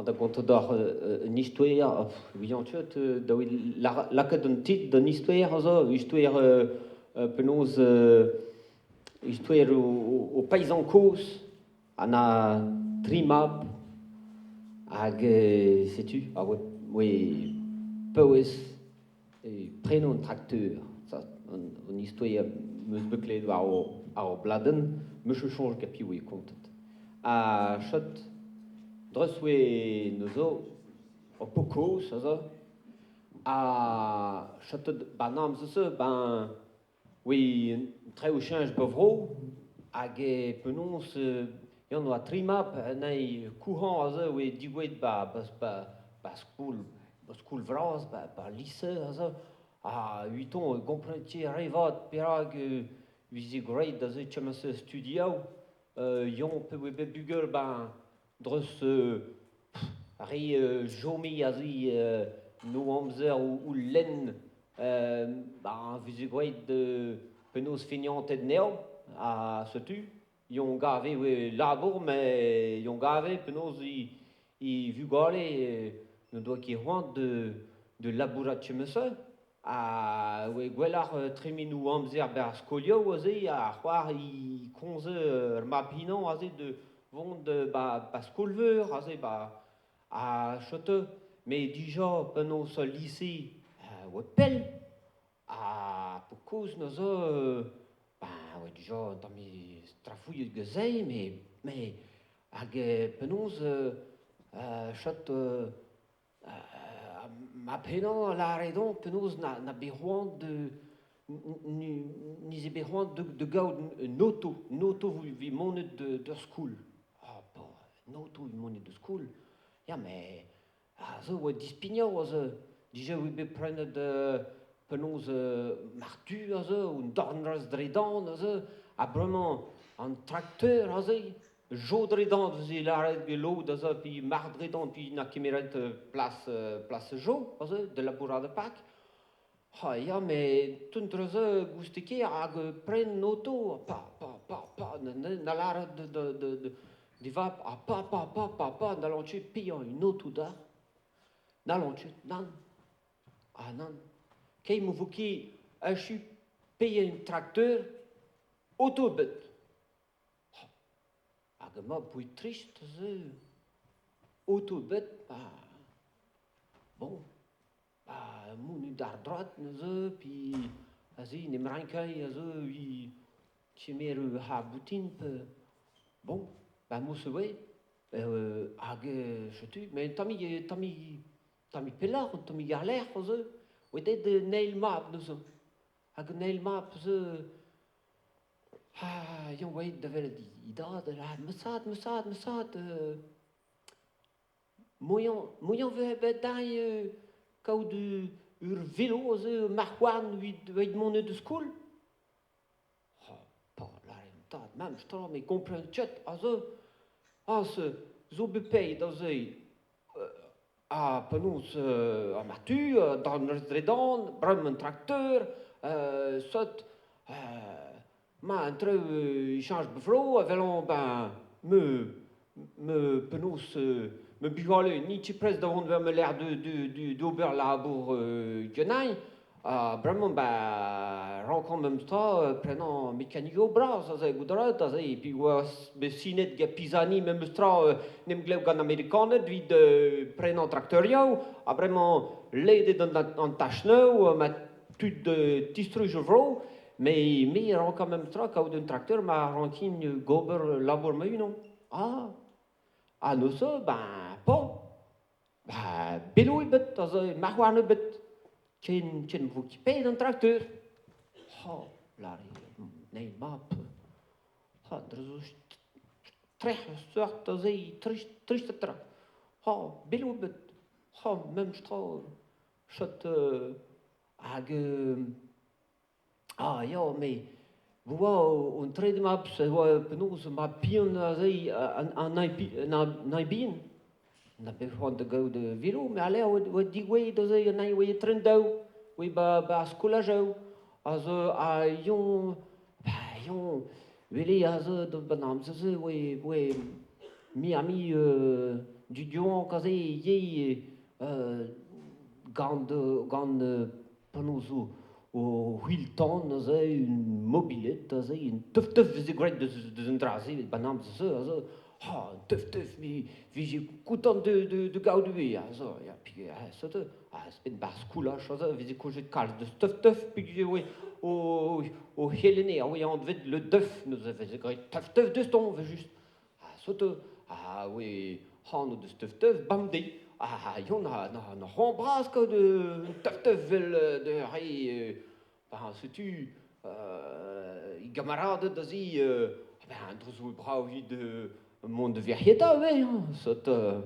da gontador un histoire, vian tchot, da oui lakaat un tit d'un histoire, histoire penaos histoire o paysan kozh, ana trimap, hag setu, oui, pewes, prenon tracteur, ça, un histoire meus beklet war o bladen, meus change gapi oui kontet. A chot, Droswe neuzo, o pokos, a chateau banam ben, oui, très au change bevro, hag penons, yon oa trimap, nei courant oui, digwet ba school vraz, ba lycée, a 8 ans, gomprentier revat, perag, vizi great, chamas studio, yon pe webe bugel, ben, dros, Ari jomi azi no amzer ou len vizu gweet de penaos feignantet neo a setu. Yon gave labour, mais yon gave penaos i vugale ne doa ket c'hoant de labourat chemese. A gwelar treminou amzer ber skolio oze a c'hoar i konze ur mapinan aze de vont ba skolveur aze a chote, mais déjà penaos au lycée o pell a po koz na zo déjà tami strafouillet gezei, mais hag penaos chot ma penan la redon penaos na beroant de ni ze beroant de gaout un auto vi monet de school. Ah, bon, un auto vi monet de school. Ja, mais zo oa dispignañ dija oa bet prenet penaos martu un dornraz dredan a bremañ an tracteur jo dredan veze laret gelod pi mar dredan pi na kemeret place jo de labourad pak. Ja, mais tuntre gousteke hag pren auto, pa, na laret de vap, pa, na lanchet payan une auto da, na lanchet, nan, kei mo voki achu payer un tracteur, auto bet. Hag ma pouy trist, auto bet, bon, mounu d'ar droat, pi, nem rankai, tchemer ha boutin, bon, mousse hag chetu, mais tami pelar, tami garler, ouedet de nail map, hag nail map, yon oet da velet idad, mesad, moyan veut dai kaout ur vélo, marc'hoarn oet monet de skol. Mam stra, mais kompren tchet, zo bepeit a penaos a matu, dan eus dredan, brem un tracteur, sot, ma un treu i chanj bevro, a velan me penaos me bugale ni tiprez da vont ver me l'air d'ober labour genai, bremañ rankant memm tra prenañ mécanique o bras goudaret et puis oa sinet ga pizani memm tra nem glev gant amerikanet vid prenañ tracteurioù a bremañ ledet an tachneu ma tud tistruj vro me rankant memm tra kaout un tracteur ma rankin gober labour ma unan. A neuze, po, belo ebet, marc'hoarn ebet. Ken vo kipet an tracteur. Lari, nail map. Drezo trech sort trist tra. Belo bet. Mem stra chot hag ya, mais voa un tred map oa penaos ma pion an naibin. Na bet c'hoant da gaout vélo, mais ale oa digouet an ai oa tren daou, oa ba skolajou, yon, vele banam oa mi ami du duon kazé yé gand panos o Hilton une mobilette une teuf veze gret de un drasé banam ze teuf mi j'ai content de gaudu zo ya puis ça te c'est bas coulage ça veze courgette calme de teuf puis oui au Helene oui on devait le teuf nous avait gret teuf de ston juste ça te oui han de teuf bamdé yon na rembrasse que de teuf de ré c'est-tu camarade d'azi drôle bravo de monde de vériéta ouais ça te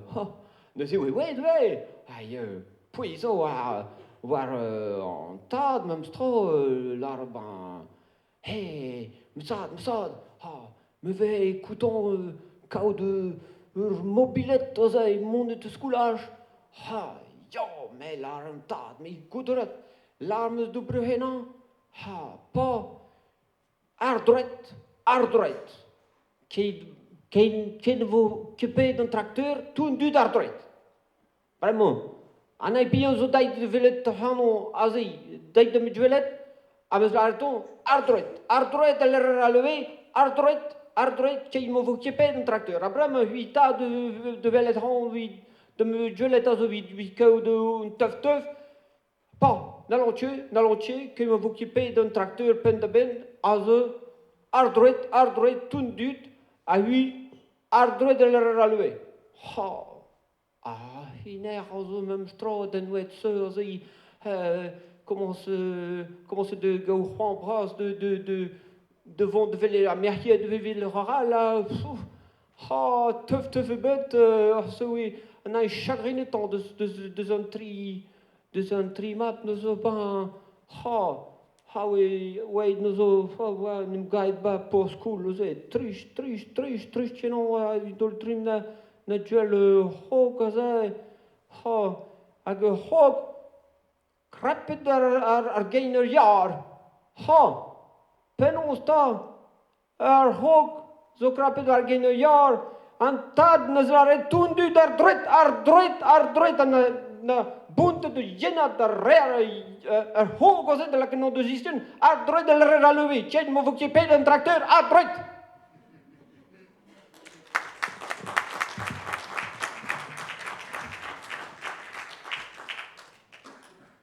de si oui aïe puis ça voir en tas même trop l'arbre hey me ça me vais écoutons cao de mobilette ça monde de scoulage yo mais l'arme tas mais écoute l'arme de bruhénan pas ardroit qui vous occupez d'un tracteur tout du d'ardroit vraiment en a bien zo dai de velet hano azi dai de midvelet avec l'arton ardroit elle relevé ardroit qui vous occupez d'un tracteur après 8 ans de velet hano de midvelet azo 8 cas de teuf pas nalontier que vous occupez d'un tracteur pendeben azo ardroit tundut a lui ardroit de le relevé hiner azo même stro de nuet se comment se de go en bras de devant de la mairie de ville rurale là teuf bet so oui on a chagriné tant de un trimap nous pas oui nous nous guide pas pour school nous est triste non idol trim na duel hog kaza ag hog krapet ar gainer yar penon hog zo krapet ar gainer yar an tad nazare tundu dar droit na bunte de jena der hog kaza de la canon de gestion ar droit de le relever tiens mo vous qui paye un tracteur ar droit